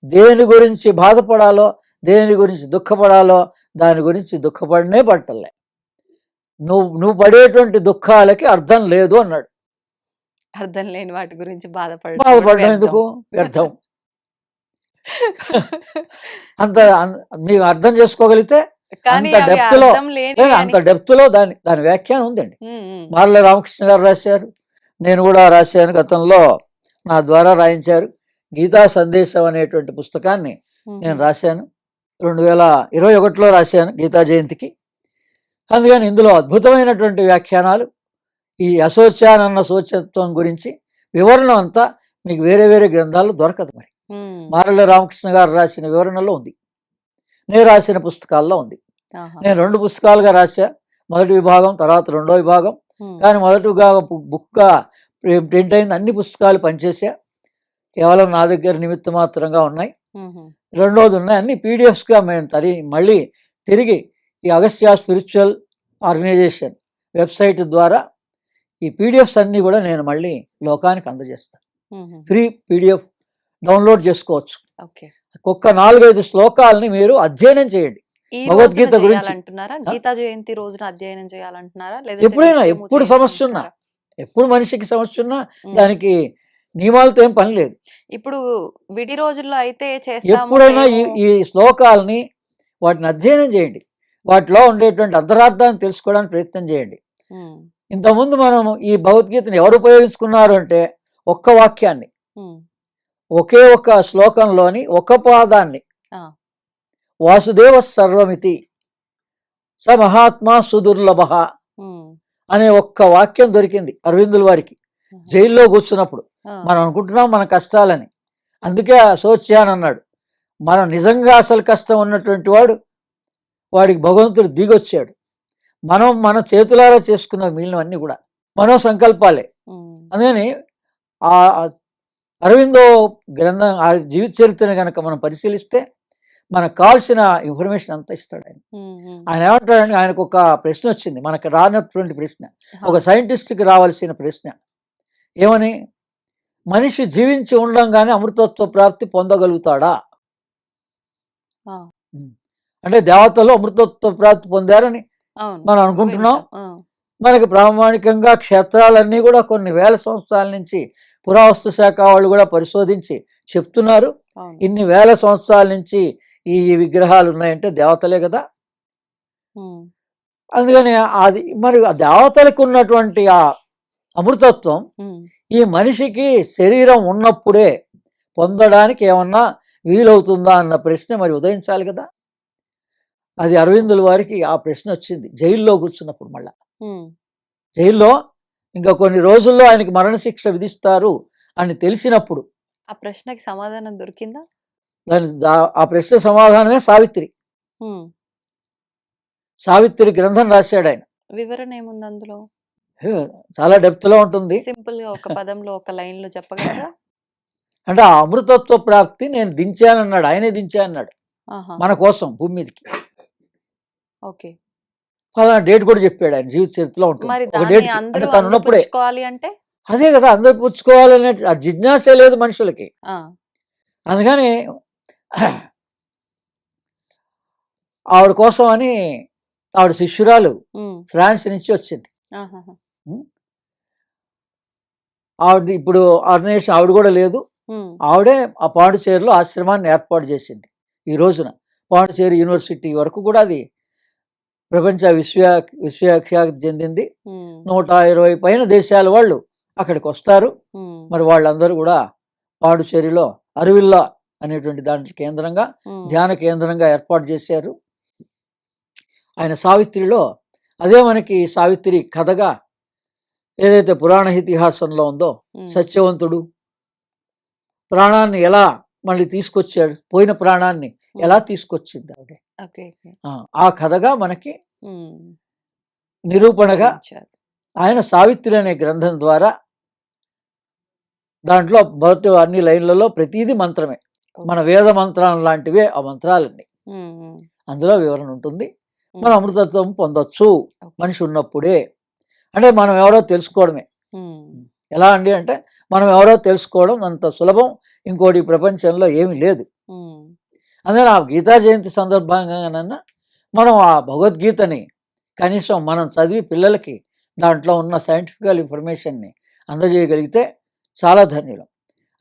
దేని గురించి బాధపడాలో, దేని గురించి దుఃఖపడాలో దాని గురించి దుఃఖపడనే పట్టలే. నువ్వు పడేటువంటి దుఃఖాలకి అర్థం లేదు అన్నాడు. అర్థం లేని వాటి గురించి బాధపడడం ఎందుకు? వ్యర్థం. అంత మీకు అర్థం చేసుకోగలిగితే కానీ అంత అవి డెప్త్లో అర్థం లేనివి అంత అని డెప్త్లో దాని వ్యాఖ్యానం ఉందండి. మార్ల రామకృష్ణ గారు రాశారు, నేను కూడా రాశాను, గతంలో నా ద్వారా రాయించారు. గీతా సందేశం అనేటువంటి పుస్తకాన్ని నేను రాశాను, 2021లో రాశాను గీతా జయంతికి. అందుకని ఇందులో అద్భుతమైనటువంటి వ్యాఖ్యానాలు, ఈ అశోచ్యానన్న శోచత్వం గురించి వివరణ అంతా మీకు వేరే వేరే గ్రంథాల్లో దొరకదు. మరి మార్ల రామకృష్ణ గారు రాసిన వివరణలో ఉంది, నేను రాసిన పుస్తకాల్లో ఉంది. నేను 2 పుస్తకాలుగా రాశా, మొదటి విభాగం తర్వాత 2వ విభాగం. కానీ మొదటి విభాగం బుక్గా ప్రింట్ అయింది, అన్ని పుస్తకాలు పనిచేసా, కేవలం నా దగ్గర నిమిత్త మాత్రంగా ఉన్నాయి. రెండోది ఉన్నాయి అన్ని పీడిఎఫ్స్గా మేము మళ్ళీ తిరిగి ఈ అగస్త్య స్పిరిచువల్ ఆర్గనైజేషన్ వెబ్సైట్ ద్వారా ఈ పీడిఎఫ్స్ అన్నీ కూడా నేను మళ్ళీ లోకానికి అందజేస్తాను. ఫ్రీ పీడిఎఫ్ డౌన్లోడ్ చేసుకోవచ్చు. ఒక్క 4-5 శ్లోకాలని మీరు అధ్యయనం చేయండి. భగవద్గీత గురించి అంటున్నారా? గీతా జయంతి రోజున అధ్యయనం చేయాలంటున్నారా? ఎప్పుడైనా, ఎప్పుడు సమస్య ఉన్నా, ఎప్పుడు మనిషికి సమస్య ఉన్నా దానికి నియమాలతో ఏం పని లేదు. ఇప్పుడు విడి రోజుల్లో అయితే ఎప్పుడైనా ఈ శ్లోకాలని వాటిని అధ్యయనం చేయండి, వాటిలో ఉండేటువంటి అంతరార్థాన్ని తెలుసుకోవడానికి ప్రయత్నం చేయండి. ఇంతకుముందు మనం ఈ భగవద్గీతను ఎవరు ఉపయోగించుకున్నారు అంటే ఒక్క వాక్యాన్ని, ఒకే ఒక శ్లోకంలోని ఒక పాదాన్ని, వాసుదేవ సర్వమితి స మహాత్మా సుదుర్లభ అనే ఒక్క వాక్యం దొరికింది అరవిందుల వారికి జైల్లో కూర్చున్నప్పుడు. మనం అనుకుంటున్నాం మన కష్టాలని, అందుకే అశోచ్యానన్నాడు. మనం నిజంగా అసలు కష్టం ఉన్నటువంటి వాడికి భగవంతుడు దిగొచ్చాడు. మనం మన చేతులారా చేసుకున్న మిగిలినవన్నీ కూడా మనో సంకల్పాలే. అందుకని ఆ అరవిందో గ్రంథం, ఆ జీవిత చరిత్రను కనుక మనం పరిశీలిస్తే మనకు కావాల్సిన ఇన్ఫర్మేషన్ అంతా ఇస్తాడు ఆయన. ఆయన ఏమంటాడంటే, ఆయనకు ఒక ప్రశ్న వచ్చింది, మనకు రానటువంటి ప్రశ్న, ఒక సైంటిస్ట్కి రావాల్సిన ప్రశ్న. ఏమని? మనిషి జీవించి ఉండంగానే అమృతత్వ ప్రాప్తి పొందగలుగుతాడా? అంటే దేవతలు అమృతత్వ ప్రాప్తి పొందారని మనం అనుకుంటున్నాం. మనకి ప్రామాణికంగా క్షేత్రాలన్నీ కూడా కొన్ని వేల సంవత్సరాల నుంచి పురావస్తు శాఖ వాళ్ళు కూడా పరిశోధించి చెప్తున్నారు, ఇన్ని వేల సంవత్సరాల నుంచి ఈ విగ్రహాలు ఉన్నాయంటే దేవతలే కదా. అందుకని అది మరి ఆ దేవతలకు ఉన్నటువంటి ఆ అమృతత్వం ఈ మనిషికి శరీరం ఉన్నప్పుడే పొందడానికి ఏమన్నా వీలవుతుందా అన్న ప్రశ్న మరి ఉదయించాలి కదా. అది అరవిందుల వారికి ఆ ప్రశ్న వచ్చింది జైల్లో కూర్చున్నప్పుడు. మళ్ళా జైల్లో ఇంకా కొన్ని రోజుల్లో ఆయనకి మరణశిక్ష విధిస్తారు అని తెలిసినప్పుడు ఆ ప్రశ్నకి సమాధానం దొరికిందా? ఆ ప్రశ్న సమాధానమే సావిత్రి. సావిత్రి గ్రంథం రాశాడు ఆయన. వివరణ ఏముంది అందులో? చాలా డెప్త్లో ఉంటుంది. సింపుల్ గా ఒక పదంలో, ఒక లైన్ లో చెప్పగలరా? అంటే ఆ అమృతత్వ ప్రాప్తి నేను దించానన్నాడు, ఆయనే దించానన్నాడు మన కోసం భూమి మీదకి. ఓకే, అలా డేట్ కూడా చెప్పాడు ఆయన జీవిత చరిత్రలో ఉంటుంది. ఒక డేట్ అంటే తను ఉన్నప్పుడే. అంటే అదే కదా, అందరు పుచ్చుకోవాలనే ఆ జిజ్ఞాసే లేదు మనుషులకి. అందుకని ఆవిడ కోసం అని ఆవిడ శిష్యురాలు ఫ్రాన్స్ నుంచి వచ్చింది. ఆవిడ ఇప్పుడు ఆర్గనైజేషన్ ఆవిడ కూడా లేదు. ఆవిడే ఆ పాండిచేరిలో ఆశ్రమాన్ని ఏర్పాటు చేసింది. ఈ రోజున పాండిచేరి యూనివర్సిటీ వరకు కూడా అది ప్రపంచ విశ్వఖ్యాతి చెందింది. 120 పైన దేశాల వాళ్ళు అక్కడికి వస్తారు. మరి వాళ్ళందరూ కూడా పాండిచేరిలో అరవిల్లా అనేటువంటి దాని కేంద్రంగా, ధ్యాన కేంద్రంగా ఏర్పాటు చేశారు. ఆయన సావిత్రిలో అదే మనకి సావిత్రి కథగా ఏదైతే పురాణ ఇతిహాసంలో ఉందో, సత్యవంతుడు ప్రాణాన్ని ఎలా మళ్ళీ తీసుకొచ్చాడు, పోయిన ప్రాణాన్ని ఎలా తీసుకొచ్చింది ఆవిడ, ఆ కథగా మనకి నిరూపణగా ఆయన సావిత్రి అనే గ్రంథం ద్వారా, దాంట్లో మొదటి అన్ని లైన్లలో ప్రతిదీ మంత్రమే, మన వేద మంత్రాలు లాంటివే ఆ మంత్రాలన్నీ, అందులో వివరణ ఉంటుంది. మనం అమృతత్వం పొందొచ్చు మనిషి ఉన్నప్పుడే. అంటే మనం ఎవరో తెలుసుకోవడమే. ఎలా అండి అంటే, మనం ఎవరో తెలుసుకోవడం అంత సులభం ఇంకోటి ప్రపంచంలో ఏమీ లేదు. అందుకని ఆ గీతా జయంతి సందర్భంగానన్నా మనం ఆ భగవద్గీతని కనీసం మనం చదివి పిల్లలకి దాంట్లో ఉన్న సైంటిఫికల్ ఇన్ఫర్మేషన్ని అందజేయగలిగితే చాలా ధన్యులం.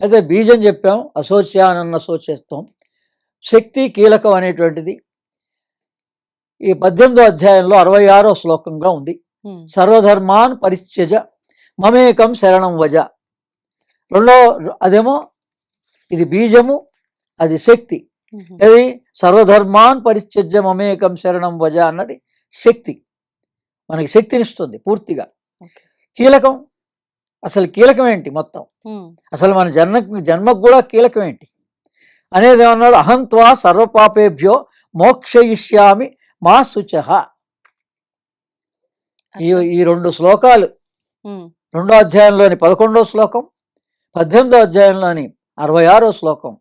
అయితే బీజం చెప్పాం, అశోచ్యానన్న శోచత్వం, శక్తి కీలకం అనేటువంటిది ఈ 18వ అధ్యాయంలో 66వ శ్లోకంగా ఉంది. ఉమ్, సర్వధర్మాన్ పరిత్యజ మమేకం శరణం వజ. రెండో అదేమో ఇది బీజము, అది శక్తి. ఉమ్, అది సర్వధర్మాన్ పరిత్యజ్య మమేకం శరణం వజ అన్నది శక్తి, మనకి శక్తినిస్తుంది పూర్తిగా. ఓకే. కీలకం, అసలు కీలకం ఏంటి మొత్తం, ఉమ్, అసలు మన జన్మకు కూడా కీలకం ఏంటి అనేది ఏమన్నాడు, అహంత్వా సర్వపాపేభ్యో మోక్షయిష్యామి మా శుచః. ఈ అట్లా. ఈ రెండు శ్లోకాలు, ఉమ్, రెండో అధ్యాయంలోని 11వ శ్లోకం, 18వ అధ్యాయంలోని 66వ శ్లోకం,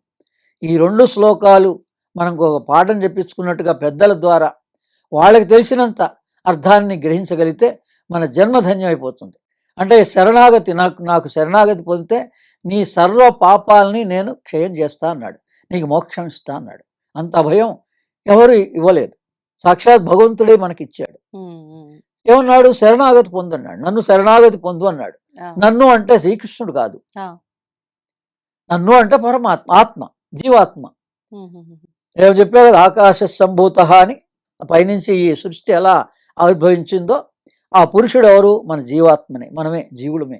ఈ రెండు శ్లోకాలు మనకు ఒక పాఠం చెప్పించుకున్నట్టుగా పెద్దల ద్వారా వాళ్ళకి తెలిసినంత అర్థాన్ని గ్రహించగలిగితే మన జన్మ ధన్యమైపోతుంది. అంటే శరణాగతి, నాకు శరణాగతి పొందితే నీ సర్వ పాపాలని నేను క్షయం చేస్తా అన్నాడు, నీకు మోక్షం ఇస్తా అన్నాడు. అంత భయం ఎవరు ఇవ్వలేదు, సాక్షాత్ భగవంతుడే మనకిచ్చాడు. ఉమ్, ఉమ్, ఏమన్నాడు, శరణాగతి పొందన్నాడు, నన్ను శరణాగతి పొందు అన్నాడు. ఆ, నన్ను అంటే శ్రీకృష్ణుడు కాదు, ఆ, నన్ను అంటే పరమాత్మ, ఆత్మ, జీవాత్మ. ఉమ్, ఉమ్, ఉమ్, నేను చెప్పే కదా, ఆకాశ సంభూత అని, పైనుంచి ఈ సృష్టి ఎలా ఆవిర్భవించిందో ఆ పురుషుడు ఎవరు, మన జీవాత్మనే, మనమే జీవులమే.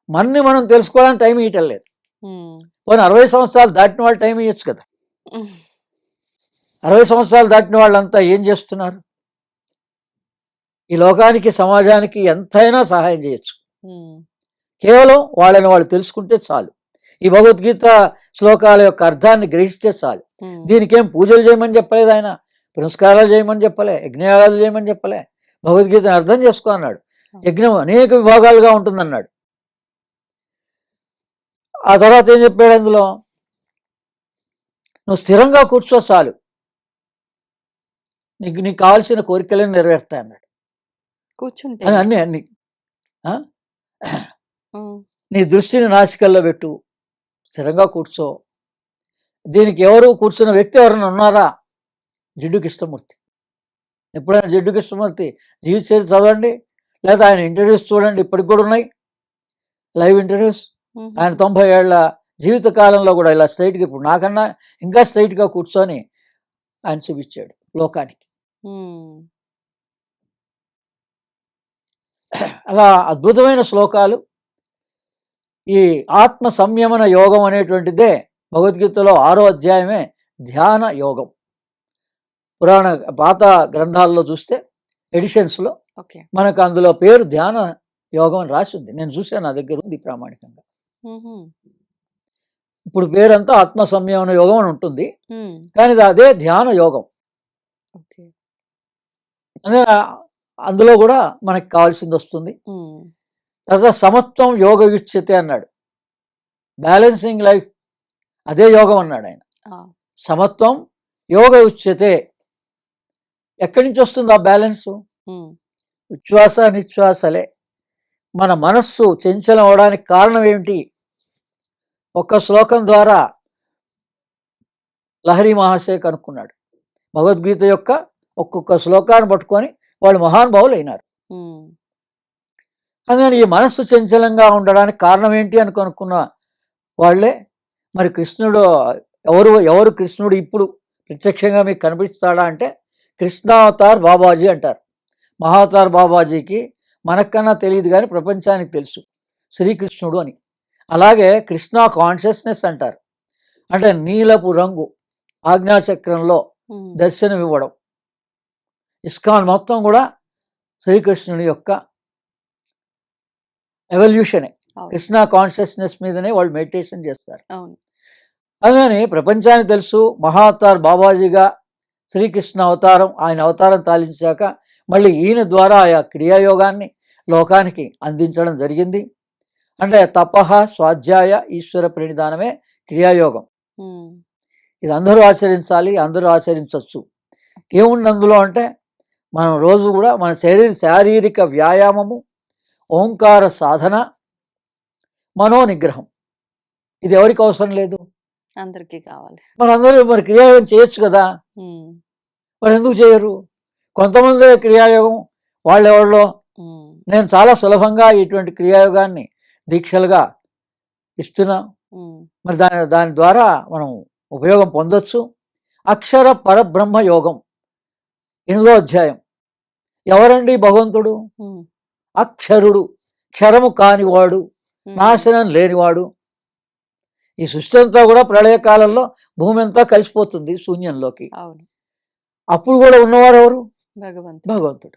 మనని మనం తెలుసుకోవడానికి టైం ఇవ్వటం లేదు. ఉమ్, పోనీ 60 సంవత్సరాలు దాటిన వాళ్ళు టైం ఇవ్వచ్చు కదా. ఉమ్, 60 సంవత్సరాలు దాటిన వాళ్ళంతా ఏం చేస్తున్నారు, ఈ లోకానికి సమాజానికి ఎంతైనా సహాయం చేయొచ్చు. ఉమ్, కేవలం వాళ్ళని వాళ్ళు తెలుసుకుంటే చాలు, ఈ భగవద్గీత శ్లోకాల యొక్క అర్థాన్ని గ్రహిస్తే చాలు. ఉమ్, దీనికేం పూజలు చేయమని చెప్పలేదు ఆయన, పురస్కారాలు చేయమని చెప్పలే, యజ్ఞయాగాలు చేయమని చెప్పలే, భగవద్గీతను అర్థం చేసుకో అన్నాడు. యజ్ఞం అనేక విభాగాలుగా ఉంటుందన్నాడు. ఆ తర్వాత ఏం చెప్పాడు అందులో, నువ్వు స్థిరంగా కూర్చో చాలు, నీకు కావాల్సిన కోరికలను నెరవేరుతాయి అన్నాడు. కూర్చుంటే అని అన్ని ఆ? ఉమ్, నీ దృష్టిని నాసికల్లో పెట్టు, స్థిరంగా కూర్చో. దీనికి ఎవరు కూర్చున్న వ్యక్తి ఎవరైనా ఉన్నారా, జిడ్డు కృష్ణమూర్తి. ఎప్పుడైనా జిడ్డు కృష్ణమూర్తి జీవిత చరిత్ర చదవండి, లేదా ఆయన ఇంటర్వ్యూస్ చూడండి, ఇప్పటికి కూడా ఉన్నాయి లైవ్ ఇంటర్వ్యూస్. ఉమ్, ఆయన 90 ఏళ్ల జీవిత కాలంలో కూడా ఇలా స్ట్రైట్గా, ఇప్పుడు నాకన్నా ఇంకా స్ట్రైట్గా కూర్చొని ఆయన చూపించాడు లోకానికి. ఉమ్, అలా అద్భుతమైన శ్లోకాలు. ఈ ఆత్మ సంయమన యోగం అనేటువంటిదే భగవద్గీతలో 6వ అధ్యాయమే ధ్యాన యోగం. పురాణ పాత గ్రంథాల్లో చూస్తే ఎడిషన్స్లో ఓకే. మనకు అందులో పేరు ధ్యాన యోగం అని రాసి ఉంది, నేను చూసాను, నా దగ్గర ఉంది ప్రామాణికంగా. ఉమ్, ఇప్పుడు పేరంతా ఆత్మ సంయమన యోగం అని ఉంటుంది, ఉమ్, కానీ అదే ధ్యాన యోగం. ఓకే. అదే అందులో కూడా మనకి కావాల్సింది వస్తుంది. ఉమ్, తర్వాత సమత్వం యోగ యుచ్యతే అన్నాడు, బ్యాలెన్సింగ్ లైఫ్, అదే యోగం అన్నాడు ఆయన. ఆ, సమత్వం యోగ ఉచ్యతే. ఎక్కడి నుంచి వస్తుంది ఆ బ్యాలెన్సు, ఉమ్, ఉచ్ఛ్వాస నిశ్వాసలే. మన మనస్సు చంచలం అవడానికి కారణం ఏమిటి, ఒక్క శ్లోకం ద్వారా లహరి మహాశయ కనుక్కున్నాడు. భగవద్గీత యొక్క ఒక్కొక్క శ్లోకాన్ని పట్టుకొని వాళ్ళు మహానుభావులు అయినారు. ఉమ్, అందుకని ఈ మనస్సు చంచలంగా ఉండడానికి కారణం ఏంటి అని కనుక్కున్న వాళ్ళే. మరి కృష్ణుడు ఎవరు కృష్ణుడు ఇప్పుడు ప్రత్యక్షంగా మీకు కనిపిస్తాడా అంటే కృష్ణావతార్ బాబాజీ అంటారు. మహావతార్ బాబాజీకి మనకన్నా తెలియదు కానీ ప్రపంచానికి తెలుసు శ్రీకృష్ణుడు అని. అలాగే కృష్ణ కాన్షియస్నెస్ అంటారు, అంటే నీలపు రంగు ఆజ్ఞాచక్రంలో ఉమ్, దర్శనం ఇవ్వడం. ఇస్కాన్ మొత్తం కూడా శ్రీకృష్ణుని యొక్క ఎవల్యూషనే, అవును, కృష్ణ కాన్షియస్నెస్ మీదనే వాళ్ళు మెడిటేషన్ చేస్తారు. అవును. అందుకని ప్రపంచానికి తెలుసు మహావతార్ బాబాజీగా శ్రీకృష్ణ అవతారం, ఆయన అవతారం తాలించాక మళ్ళీ ఈయన ద్వారా ఆయా క్రియాయోగాన్ని లోకానికి అందించడం జరిగింది. అంటే తపః స్వాధ్యాయ ఈశ్వర ప్రణిధానమే క్రియాయోగం. ఉమ్, ఇది అందరూ ఆచరించాలి, అందరూ ఆచరించవచ్చు. ఏముంది అందులో అంటే మనం రోజు కూడా మన శారీరక వ్యాయామము, ఓంకార సాధన, మనోనిగ్రహం. ఇది ఎవరికి అవసరం లేదు, అందరికీ కావాలి. మనందరూ మరి క్రియాయోగం చేయొచ్చు కదా, ఉమ్, మరి ఎందుకు చేయరు? కొంతమంది క్రియాయోగం వాళ్ళెవరిలో, ఉమ్, నేను చాలా సులభంగా ఇటువంటి క్రియాయోగాన్ని దీక్షలుగా ఇస్తున్నా, ఉమ్, మరి దాని ద్వారా మనం ఉపయోగం పొందొచ్చు. అక్షర పరబ్రహ్మ యోగం 8వ అధ్యాయం. ఎవరండి భగవంతుడు? ఉమ్, అక్షరుడు, క్షరము కానివాడు, ఉమ్, నాశనం లేనివాడు. ఈ సృష్టి అంతా కూడా ప్రళయకాలంలో భూమి అంతా కలిసిపోతుంది శూన్యంలోకి. అవును. అప్పుడు కూడా ఉన్నవారు ఎవరు? భగవంతుడు. భగవంతుడు.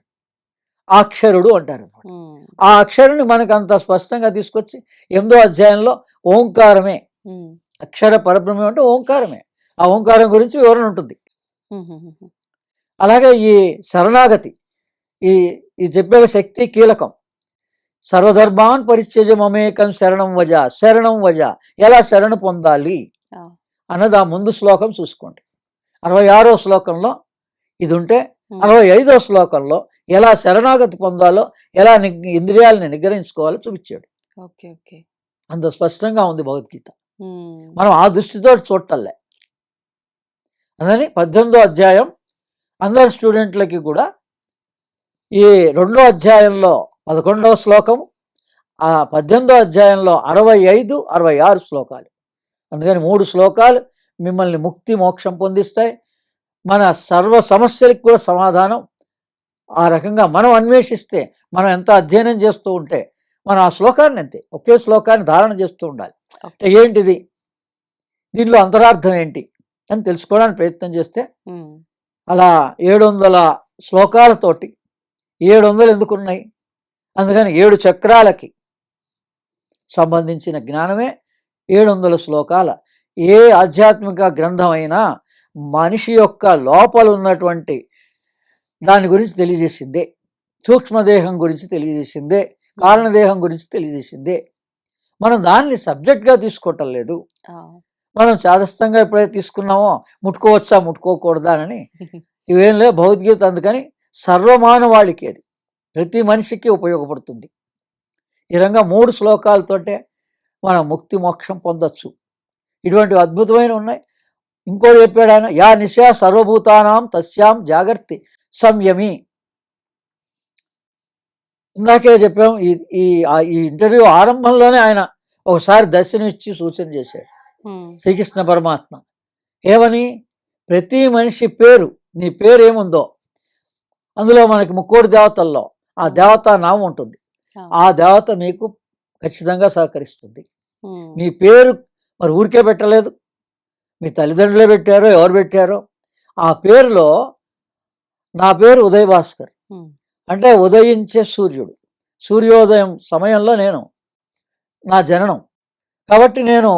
ఆ అక్షరుడు అంటారు అన్నమాట. ఉమ్, ఆ అక్షరుని మనకు అంత స్పష్టంగా తీసుకొచ్చి 8వ అధ్యాయంలో ఓంకారమే, ఉమ్, అక్షర పరబ్రహ్మం అంటే ఓంకారమే. ఆ ఓంకారం గురించి వివరణ ఉంటుంది. ఉమ్, ఉమ్, ఉమ్, అలాగే ఈ శరణాగతి, ఈ ఈ చెప్పే శక్తి కీలకం. సర్వధర్మాన్ పరిత్యజ మమేకం శరణం వజ. శరణం వజ, ఎలా శరణు పొందాలి ఆ, అన్నది ఆ ముందు శ్లోకం చూసుకోండి. 66వ శ్లోకంలో ఇది ఉంటే ఉమ్, 65వ శ్లోకంలో ఎలా శరణాగతి పొందాలో, ఎలా ఇంద్రియాలని నిగ్రహించుకోవాలో చూపించాడు. Okay okay. అంత స్పష్టంగా ఉంది భగవద్గీత. ఉమ్, మనం ఆ దృష్టితో చూడటంలే. అందుకని 18వ అధ్యాయం అందరి స్టూడెంట్లకి కూడా ఈ 2వ అధ్యాయంలో 11వ శ్లోకం, ఆ 18వ అధ్యాయంలో 65, 66 శ్లోకాలు. అందుకని 3 శ్లోకాలు మిమ్మల్ని ముక్తి మోక్షం పొందిస్తాయి. మన సర్వ సమస్యలకు కూడా సమాధానం ఆ రకంగా మనం అన్వేషిస్తే, మనం ఎంత అధ్యయనం చేస్తూ ఉంటే మనం ఆ శ్లోకాన్ని అంతే ఒకే శ్లోకాన్ని ధారణ చేస్తూ ఉండాలి. అంటే ఏంటిది, దీనిలో అంతరార్థం ఏంటి అని తెలుసుకోవడానికి ప్రయత్నం చేస్తే ఉమ్, అలా 700 శ్లోకాలతోటి 700 ఎందుకున్నాయి? అందుకని 7 చక్రాలకి సంబంధించిన జ్ఞానమే 700 శ్లోకాల. ఏ ఆధ్యాత్మిక గ్రంథం అయినా మనిషి యొక్క లోపల ఉన్నటువంటి దాని గురించి తెలియజేసిందే. సూక్ష్మదేహం గురించి తెలియజేసిందే, కారణదేహం గురించి తెలియజేసిందే. మనం దాన్ని సబ్జెక్ట్గా తీసుకోవటం లేదు. ఆ, మనం చాదస్తంగా ఎప్పుడైతే తీసుకున్నామో ముట్టుకోవచ్చా ముట్టుకోకూడదా అని ఇవేం లేవు. భగవద్గీత అందుకని సర్వమానవాళికి అది ప్రతి మనిషికి ఉపయోగపడుతుంది. ఈ రంగా 3 శ్లోకాలతోటే మనం ముక్తి మోక్షం పొందొచ్చు. ఇటువంటి అద్భుతమైన ఉన్నాయి. ఇంకోటి చెప్పాడు ఆయన, యా నిశా సర్వభూతానాం తస్యాం జాగర్తి సంయమి. ఇందాకే చెప్పాం, ఈ ఇంటర్వ్యూ ఆరంభంలోనే ఆయన ఒకసారి దర్శనం ఇచ్చి సూచన చేశాడు ఉమ్, శ్రీకృష్ణ పరమాత్మ. ఏమని? ప్రతి మనిషి పేరు, నీ పేరు ఏముందో అందులో మనకి 3 దేవతల్లో ఆ దేవతా నామం ఉంటుంది. ఆ దేవత మీకు ఖచ్చితంగా సహకరిస్తుంది. ఉమ్, మీ పేరు మరి ఊరికే పెట్టలేదు, మీ తల్లిదండ్రులే పెట్టారో ఎవరు పెట్టారో. ఆ పేరులో నా పేరు ఉదయ్ భాస్కర్ ఉమ్, అంటే ఉదయించే సూర్యుడు. సూర్యోదయం సమయంలో నేను నా జననం. కాబట్టి నేను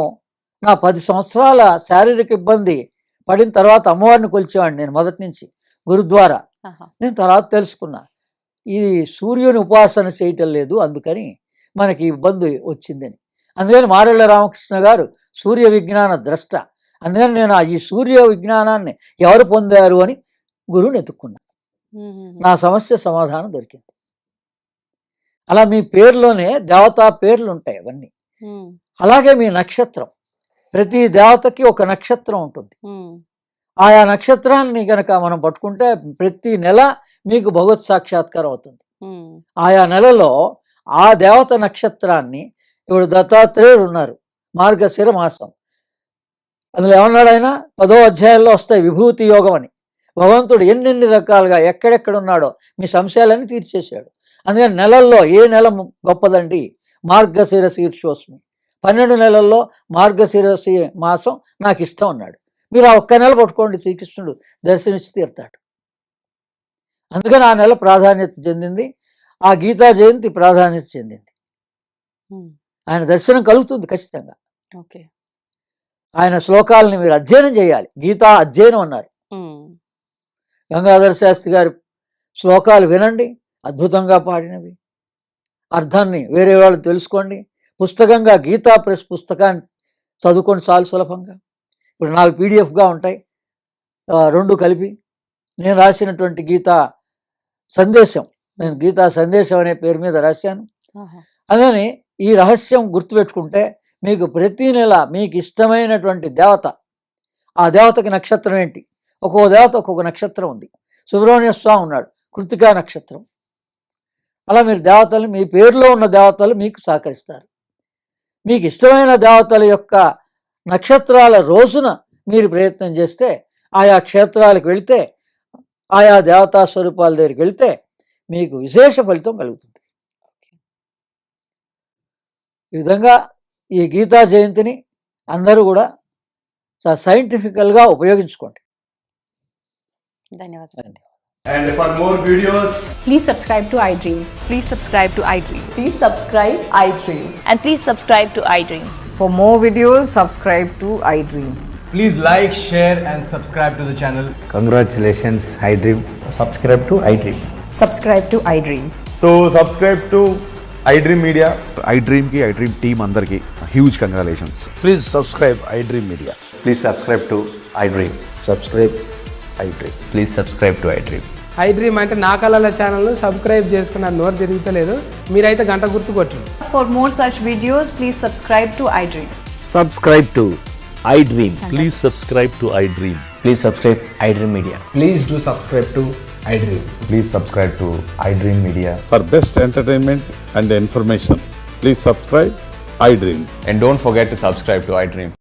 నా 10 సంవత్సరాల శారీరక ఇబ్బంది పడిన తర్వాత అమ్మవారిని కొలిచేవాడిని నేను మొదటి నుంచి గురుద్వారా. ఆహా, నేను తర్వాత తెలుసుకున్నా ఈ సూర్యుని ఉపాసన చేయటం లేదు, అందుకని మనకి ఇబ్బంది వచ్చిందని. అందుకని మారెళ్ళ రామకృష్ణ గారు సూర్య విజ్ఞాన ద్రష్ట. అందుకని నేను ఈ సూర్య విజ్ఞానాన్ని ఎవరు పొందారు అని గురువుని ఎత్తుక్కున్నా. ఉమ్, ఉమ్, నా సమస్య సమాధానం దొరికింది. అలా మీ పేరులోనే దేవతా పేర్లు ఉంటాయి అవన్నీ. ఉమ్, అలాగే మీ నక్షత్రం, ప్రతి దేవతకి ఒక నక్షత్రం ఉంటుంది. ఉమ్, ఆయా నక్షత్రాన్ని కనుక మనం పట్టుకుంటే ప్రతి నెల మీకు భగవత్ సాక్షాత్కారం అవుతుంది. ఉమ్, ఆయా నెలలో ఆ దేవత నక్షత్రాన్ని, ఇప్పుడు దత్తాత్రేయుడు ఉన్నారు, మార్గశిర మాసం. అందులో ఏమన్నాడు ఆయన? 10వ అధ్యాయంలో వస్తాయి విభూతి యోగం అని. భగవంతుడు ఎన్నెన్ని రకాలుగా ఎక్కడెక్కడ ఉన్నాడో మీ సంశయాలన్నీ తీర్చేశాడు. అందుకని నెలల్లో ఏ నెల గొప్పదండి? మార్గశిర శీర్షోస్మి. 12 నెలల్లో మార్గశిర మాసం నాకు ఇష్టం అన్నాడు. మీరు ఆ ఒక్క నెల పట్టుకోండి, శ్రీకృష్ణుడు దర్శనిచ్చి తీరుతాడు. అందుకని ఆ నెల ప్రాధాన్యత చెందింది, ఆ గీతా జయంతి ప్రాధాన్యత చెందింది. ఉమ్, ఆయన దర్శనం కలుగుతుంది ఖచ్చితంగా. ఓకే. ఆయన శ్లోకాలని మీరు అధ్యయనం చేయాలి. గీతా అధ్యయనం అన్నారు. ఉమ్, గంగాధర శాస్త్రి గారి శ్లోకాలు వినండి, అద్భుతంగా పాడినవి. అర్థాన్ని వేరే వాళ్ళు తెలుసుకోండి. పుస్తకంగా గీతా ప్రెస్ పుస్తకాన్ని చదువుకోండి చాలు సులభంగా. ఇప్పుడు 4 పీడిఎఫ్గా ఉంటాయి, 2 కలిపి. నేను రాసినటువంటి గీతా సందేశం, నేను గీతా సందేశం అనే పేరు మీద రాశాను. ఆహా, అందుకని ఈ రహస్యం గుర్తుపెట్టుకుంటే మీకు ప్రతి నెల మీకు ఇష్టమైనటువంటి దేవత, ఆ దేవతకి నక్షత్రం ఏంటి? ఒక్కో దేవత ఒక్కొక్క నక్షత్రం ఉంది. సుబ్రహ్మణ్య స్వామి ఉన్నాడు, కృతికా నక్షత్రం. అలా మీరు దేవతలు, మీ పేరులో ఉన్న దేవతలు మీకు సహకరిస్తారు. మీకు ఇష్టమైన దేవతల యొక్క నక్షత్రాల రోజున మీరు ప్రయత్నం చేస్తే ఆయా క్షేత్రాలకు వెళితే, ఆయా దేవతా స్వరూపాల దగ్గరికి వెళితే మీకు విశేష ఫలితం కలుగుతుంది. ఈ విధంగా ఈ గీతా జయంతిని అందరూ కూడా సైంటిఫికల్గా ఉపయోగించుకోండి. ధన్యవాదాలు. And for more videos, Please subscribe to iDream. Please subscribe to iDream. Please subscribe iDream. And please subscribe to iDream. For more videos, subscribe to iDream. please like, share, and subscribe to the channel. Congratulations, iDream. Subscribe to iDream. Subscribe to iDream. So subscribe to iDream Media. iDream team అందరికి huge congratulations. Please subscribe iDream Media. Please subscribe to iDream. Subscribe iDream. Please subscribe to iDream. iDream అంటే నా కళల ఛానల్ను subscribe చేసుకున్న నోరు తిరుగుతలేదు, మీరైతే గంట గుర్తు కొట్టండి. For more such videos, please subscribe to iDream. Subscribe to iDream. Please subscribe to iDream. Please subscribe iDream Media. Please do subscribe to iDream. Please subscribe to iDream Media. For best entertainment and information, please subscribe iDream. And don't forget to subscribe to iDream.